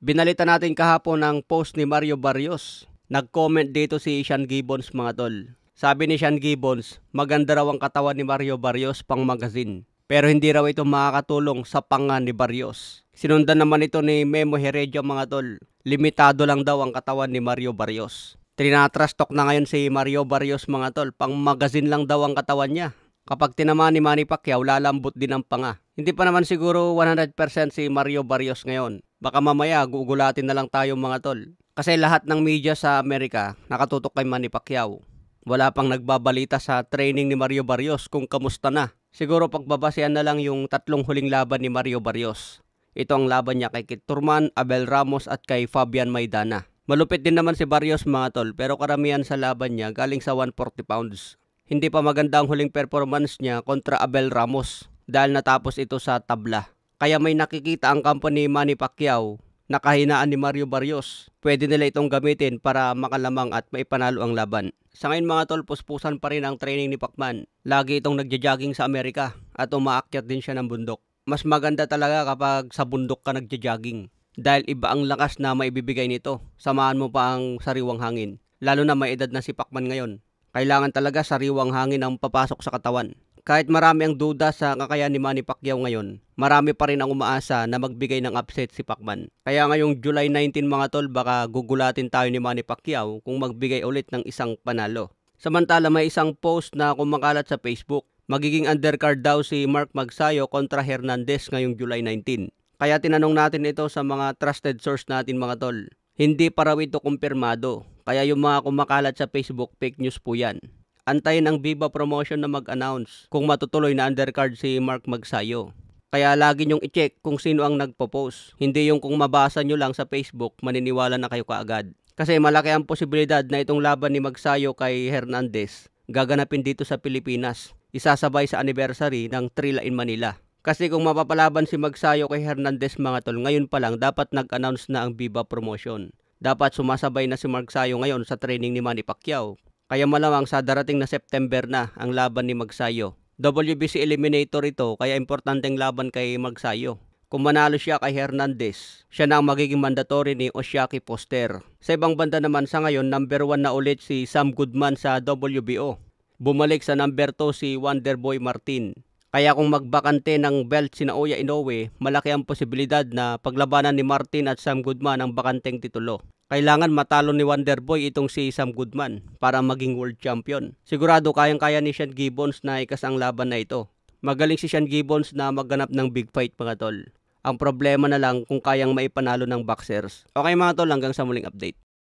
Binalita natin kahapon ng post ni Mario Barrios. Nag-comment dito si Sean Gibbons mga tol. Sabi ni Sean Gibbons, maganda raw ang katawan ni Mario Barrios pang magazine. Pero hindi raw ito makakatulong sa panga ni Barrios. Sinundan naman ito ni Memo Heredia mga tol. Limitado lang daw ang katawan ni Mario Barrios. Trinatrash talk na ngayon si Mario Barrios mga tol. Pang magazine lang daw ang katawan niya. Kapag tinamaan ni Manny Pacquiao, lalambot din ang panga. Hindi pa naman siguro 100% si Mario Barrios ngayon. Baka mamaya gugulatin na lang tayo mga tol. Kasi lahat ng media sa Amerika nakatutok kay Manny Pacquiao. Wala pang nagbabalita sa training ni Mario Barrios kung kamusta na. Siguro pagbabasehan na lang yung 3 huling laban ni Mario Barrios. Ito ang laban niya kay Kit Turman, Abel Ramos at kay Fabian Maidana. Malupit din naman si Barrios mga tol, pero karamihan sa laban niya galing sa 140 pounds. Hindi pa maganda ang huling performance niya kontra Abel Ramos dahil natapos ito sa tabla. Kaya may nakikita ang kampo ni Manny Pacquiao na kahinaan ni Mario Barrios. Pwede nila itong gamitin para makalamang at maipanalo ang laban. Sa ngayon mga tol, puspusan pa rin ang training ni Pacman. Lagi itong nagja-jogging sa Amerika at umaakyat din siya ng bundok. Mas maganda talaga kapag sa bundok ka nagja-jogging dahil iba ang lakas na maibibigay nito. Samahan mo pa ang sariwang hangin. Lalo na may edad na si Pacman ngayon. Kailangan talaga sariwang hangin ang papasok sa katawan. Kahit marami ang duda sa kakayahan ni Manny Pacquiao ngayon, marami pa rin ang umaasa na magbigay ng upset si Pacman. Kaya ngayong July 19 mga tol, baka gugulatin tayo ni Manny Pacquiao kung magbigay ulit ng isang panalo. Samantala may isang post na kumakalat sa Facebook. Magiging undercard daw si Mark Magsayo kontra Hernandez ngayong July 19. Kaya tinanong natin ito sa mga trusted source natin mga tol. Hindi pa raw ito kumpirmado. Kaya yung mga kumakalat sa Facebook, fake news po yan. Antayin ang Viva Promotion na mag-announce kung matutuloy na undercard si Mark Magsayo. Kaya lagi nyong i-check kung sino ang nagpo-post. Hindi yung kung mabasa nyo lang sa Facebook, maniniwala na kayo kaagad. Kasi malaki ang posibilidad na itong laban ni Magsayo kay Hernandez gaganapin dito sa Pilipinas. Isasabay sa anniversary ng Trilla in Manila. Kasi kung mapapalaban si Magsayo kay Hernandez mga tol, ngayon pa lang dapat nag-announce na ang Viva Promotion. Dapat sumasabay na si Magsayo ngayon sa training ni Manny Pacquiao. Kaya malamang sa darating na September na ang laban ni Magsayo. WBC eliminator ito kaya importanteng laban kay Magsayo. Kung manalo siya kay Hernandez, siya na ang magiging mandatory ni Oshiaki Foster. Sa ibang banda naman sa ngayon, number 1 na ulit si Sam Goodman sa WBO. Bumalik sa number 2 si Wonderboy Martin. Kaya kung magbakante ng belt si Naoya Inoue, malaki ang posibilidad na paglabanan ni Martin at Sam Goodman ang bakanteng titulo. Kailangan matalo ni Wonderboy itong si Sam Goodman para maging world champion. Sigurado kayang-kaya ni Sean Gibbons na ikas ang laban na ito. Magaling si Sean Gibbons na magganap ng big fight mga tol. Ang problema na lang kung kayang maipanalo ng boxers. Okay mga tol, hanggang sa muling update.